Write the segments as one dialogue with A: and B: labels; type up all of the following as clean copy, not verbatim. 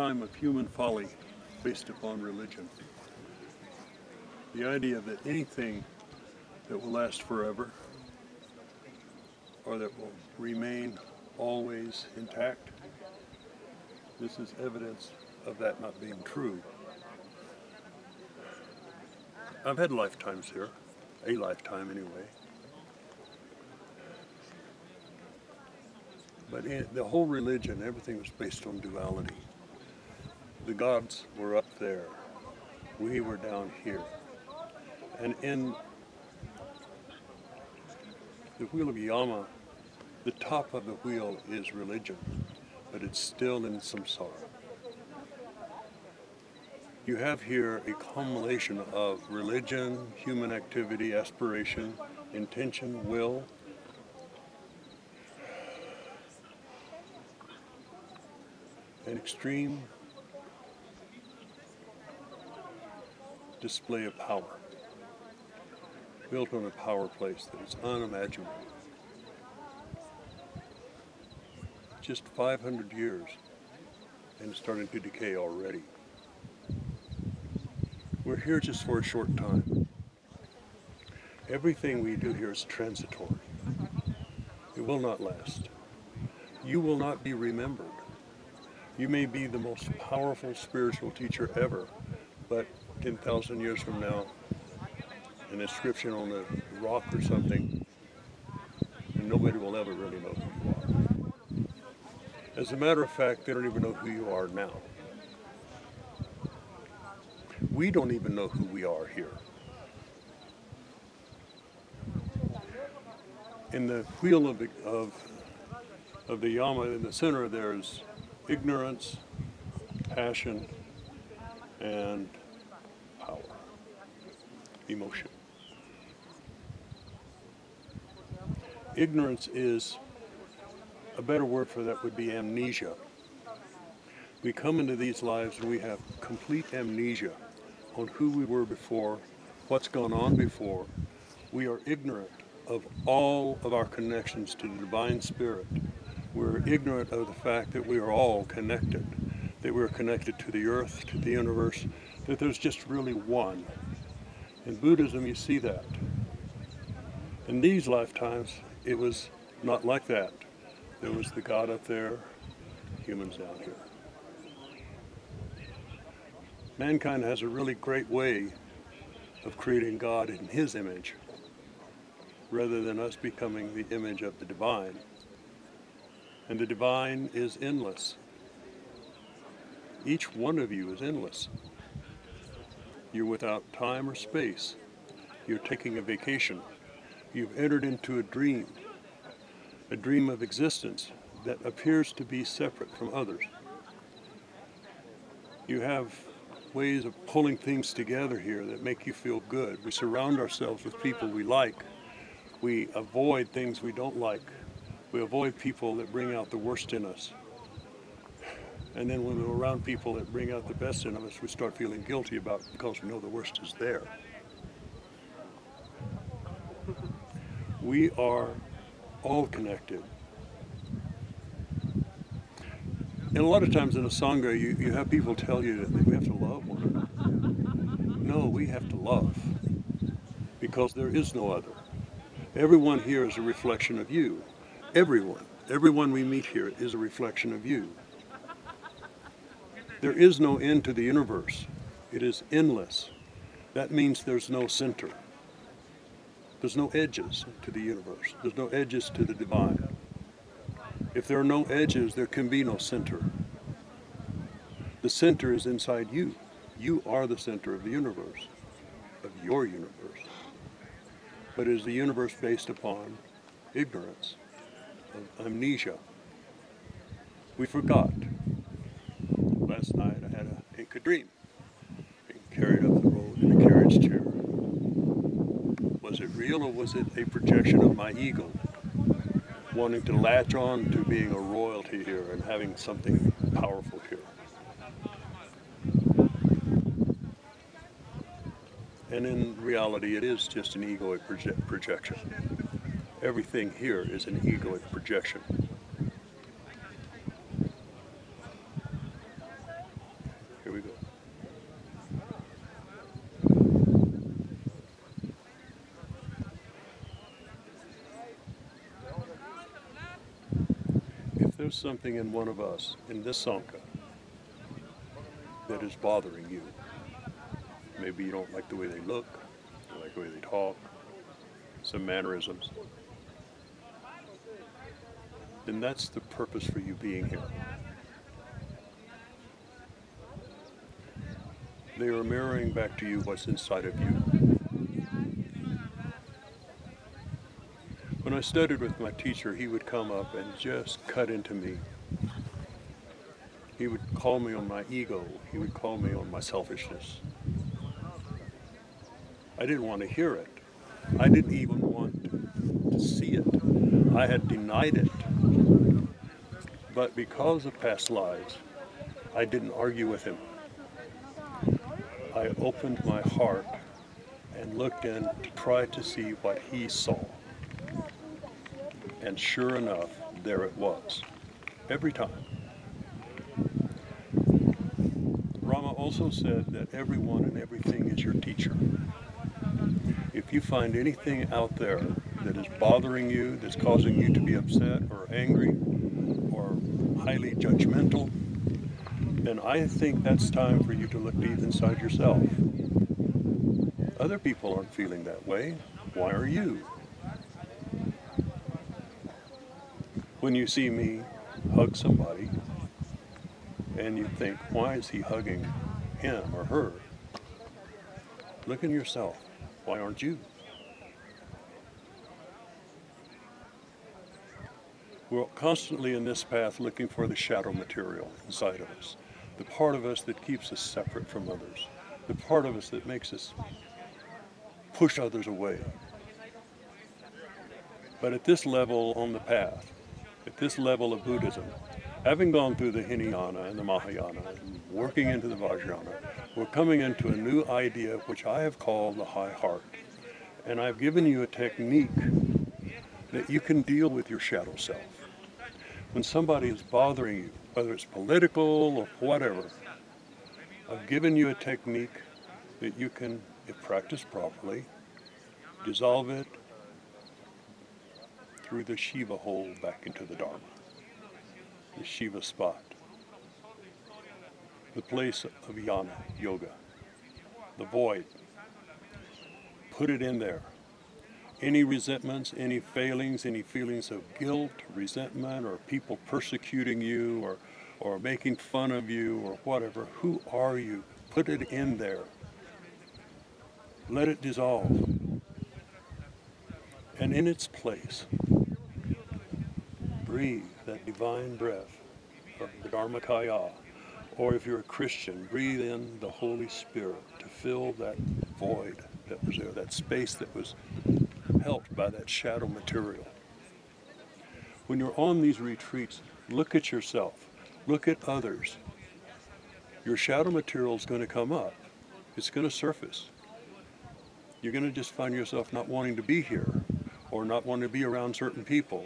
A: time of human folly based upon religion. The idea that anything that will last forever or that will remain always intact, this is evidence of that not being true. I've had lifetimes here, a lifetime anyway. But in the whole religion, everything was based on duality. The gods were up there. We were down here. And in the wheel of Yama, the top of the wheel is religion, but it's still in samsara. You have here a culmination of religion, human activity, aspiration, intention, will, an extreme display of power, built on a power place that is unimaginable. Just 500 years, and it's starting to decay already. We're here just for a short time. Everything we do here is transitory. It will not last. You will not be remembered. You may be the most powerful spiritual teacher ever, but 10,000 years from now, an inscription on a rock or something, and nobody will ever really know who you are. As a matter of fact, they don't even know who you are now. We don't even know who we are here. In the wheel of the Yama, in the center, there's ignorance, passion, and power, emotion. Ignorance is, a better word for that would be amnesia. We come into these lives and we have complete amnesia on who we were before, what's gone on before. We are ignorant of all of our connections to the Divine Spirit. We're ignorant of the fact that we are all connected, that we're connected to the earth, to the universe, that there's just really one. In Buddhism, you see that. In these lifetimes, it was not like that. There was the God up there, humans down here. Mankind has a really great way of creating God in His image, rather than us becoming the image of the divine. And the divine is endless. Each one of you is endless. You're without time or space. You're taking a vacation. You've entered into a dream of existence that appears to be separate from others. You have ways of pulling things together here that make you feel good. We surround ourselves with people we like. We avoid things we don't like. We avoid people that bring out the worst in us. And then when we're around people that bring out the best in us, we start feeling guilty about it because we know the worst is there. We are all connected. And a lot of times in a Sangha, you have people tell you that we have to love one another. No, we have to love, because there is no other. Everyone here is a reflection of you. Everyone we meet here is a reflection of you. There is no end to the universe. It is endless. That means there's no center. There's no edges to the universe. There's no edges to the divine. If there are no edges, there can be no center. The center is inside you. You are the center of the universe, of your universe. But it is the universe based upon ignorance, of amnesia. We forgot. Last night I had an Inca dream, being carried up the road in a carriage chair. Was it real, or was it a projection of my ego, wanting to latch on to being a royalty here and having something powerful here? And in reality, it is just an egoic projection. Everything here is an egoic projection. There's something in one of us, in this Sangha, that is bothering you. Maybe you don't like the way they look, you don't like the way they talk, some mannerisms. Then that's the purpose for you being here. They are mirroring back to you what's inside of you. When I studied with my teacher, he would come up and just cut into me. He would call me on my ego. He would call me on my selfishness. I didn't want to hear it. I didn't even want to see it. I had denied it. But because of past lives, I didn't argue with him. I opened my heart and looked in to try to see what he saw. And sure enough, there it was. Every time. Rama also said that everyone and everything is your teacher. If you find anything out there that is bothering you, that's causing you to be upset or angry or highly judgmental, then I think that's time for you to look deep inside yourself. Other people aren't feeling that way. Why are you? When you see me hug somebody and you think, why is he hugging him or her? Look in yourself. Why aren't you? We're constantly in this path looking for the shadow material inside of us, the part of us that keeps us separate from others, the part of us that makes us push others away. But at this level on the path, at this level of Buddhism, having gone through the Hinayana and the Mahayana and working into the Vajrayana, we're coming into a new idea which I have called the high heart. And I've given you a technique that you can deal with your shadow self. When somebody is bothering you, whether it's political or whatever, I've given you a technique that you can, if practiced properly, dissolve it through the Shiva hole back into the Dharma, the Shiva spot, the place of Jnana, yoga, the void. Put it in there. Any resentments, any failings, any feelings of guilt, resentment, or people persecuting you or making fun of you or whatever, who are you? Put it in there. Let it dissolve. And in its place, breathe that divine breath of the Dharmakaya. Or if you're a Christian, breathe in the Holy Spirit to fill that void that was there, that space that was helped by that shadow material. When you're on these retreats, look at yourself, look at others. Your shadow material is going to come up. It's going to surface. You're going to just find yourself not wanting to be here, or not wanting to be around certain people,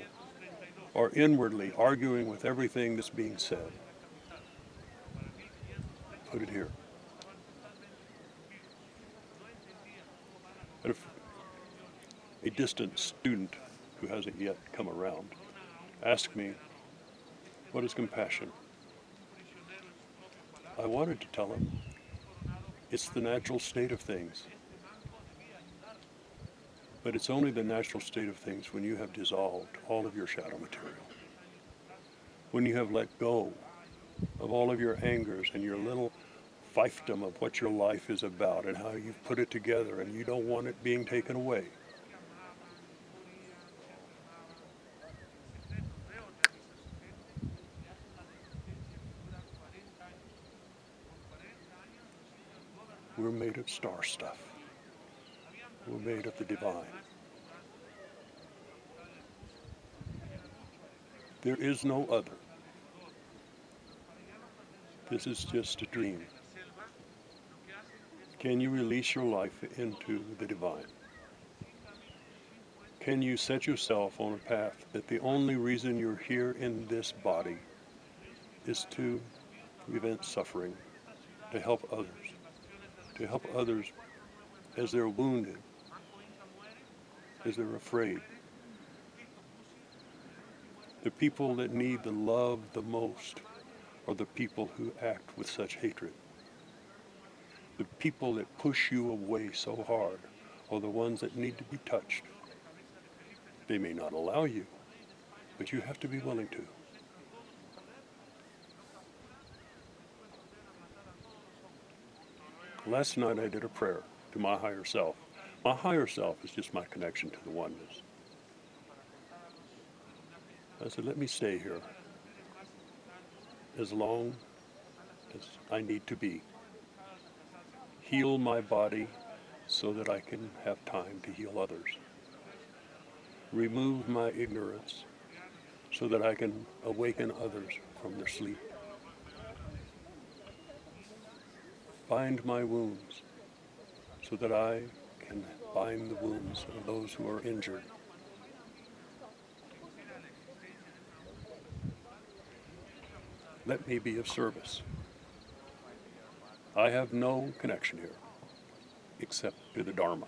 A: or inwardly arguing with everything that's being said. Put it here. And if a distant student who hasn't yet come around asked me, what is compassion? I wanted to tell him, it's the natural state of things. But it's only the natural state of things when you have dissolved all of your shadow material. When you have let go of all of your angers and your little fiefdom of what your life is about and how you've put it together and you don't want it being taken away. We're made of star stuff. We're made of the divine. There is no other. This is just a dream. Can you release your life into the divine? Can you set yourself on a path that the only reason you're here in this body is to prevent suffering, to help others as they're wounded, as they're afraid, The people that need the love the most are the people who act with such hatred. The people that push you away so hard are the ones that need to be touched. They may not allow you, but you have to be willing to. Last night I did a prayer to my higher self. My higher self is just my connection to the oneness. I said, let me stay here as long as I need to be. Heal my body so that I can have time to heal others. Remove my ignorance so that I can awaken others from their sleep. Bind my wounds so that I can bind the wounds of those who are injured. Let me be of service. I have no connection here except to the Dharma.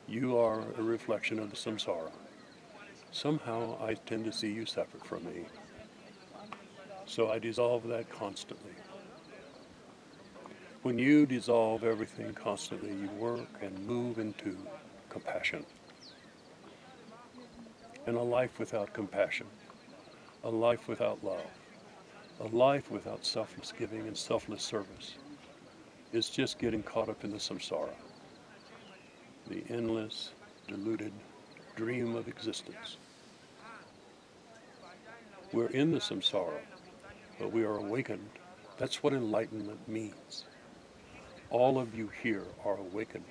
A: You are a reflection of the samsara. Somehow I tend to see you separate from me. So I dissolve that constantly. When you dissolve everything constantly, you work and move into compassion. And a life without compassion, a life without love, a life without selfless giving and selfless service is just getting caught up in the samsara, the endless, deluded dream of existence. We're in the samsara, but we are awakened. That's what enlightenment means. All of you here are awakened.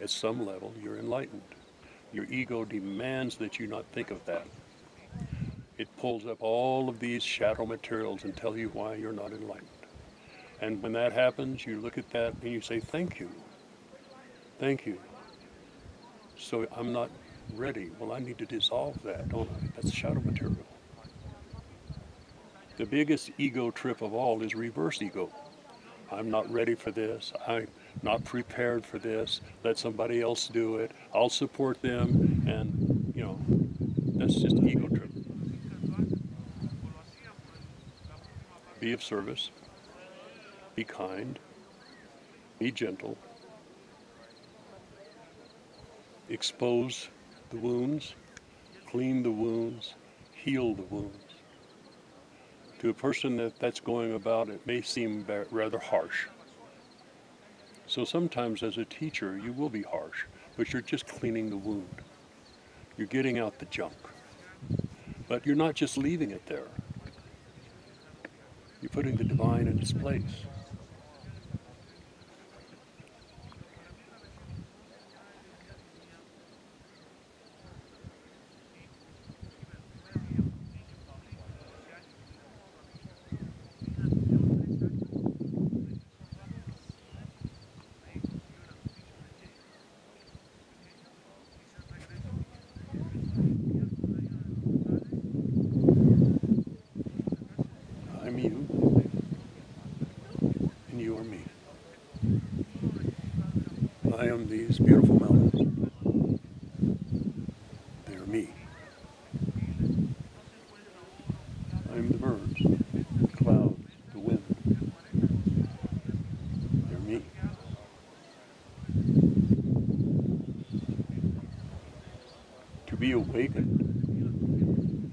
A: At some level, you're enlightened. Your ego demands that you not think of that. It pulls up all of these shadow materials and tell you why you're not enlightened. And when that happens, you look at that and you say, thank you. Thank you. So I'm not ready. Well, I need to dissolve that, don't I? That's shadow material. The biggest ego trip of all is reverse ego. I'm not ready for this. I'm not prepared for this. Let somebody else do it. I'll support them. And, that's just ego trip. Be of service. Be kind. Be gentle. Expose the wounds. Clean the wounds. Heal the wounds. To a person that's going about, it may seem rather harsh. So sometimes as a teacher, you will be harsh, but you're just cleaning the wound. You're getting out the junk. But you're not just leaving it there. You're putting the divine in its place. I'm you, and you are me. I am these beautiful mountains. They are me. I'm the birds, the clouds, the wind. They're me. To be awakened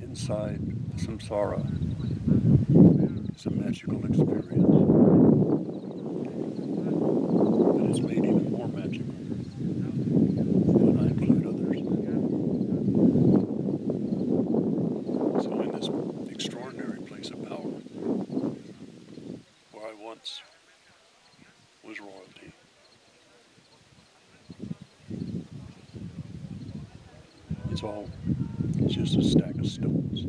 A: inside the samsara is a magical experience. But it's made even more magical when I include others. So in this extraordinary place of power, where I once was royalty, it's just a stack of stones.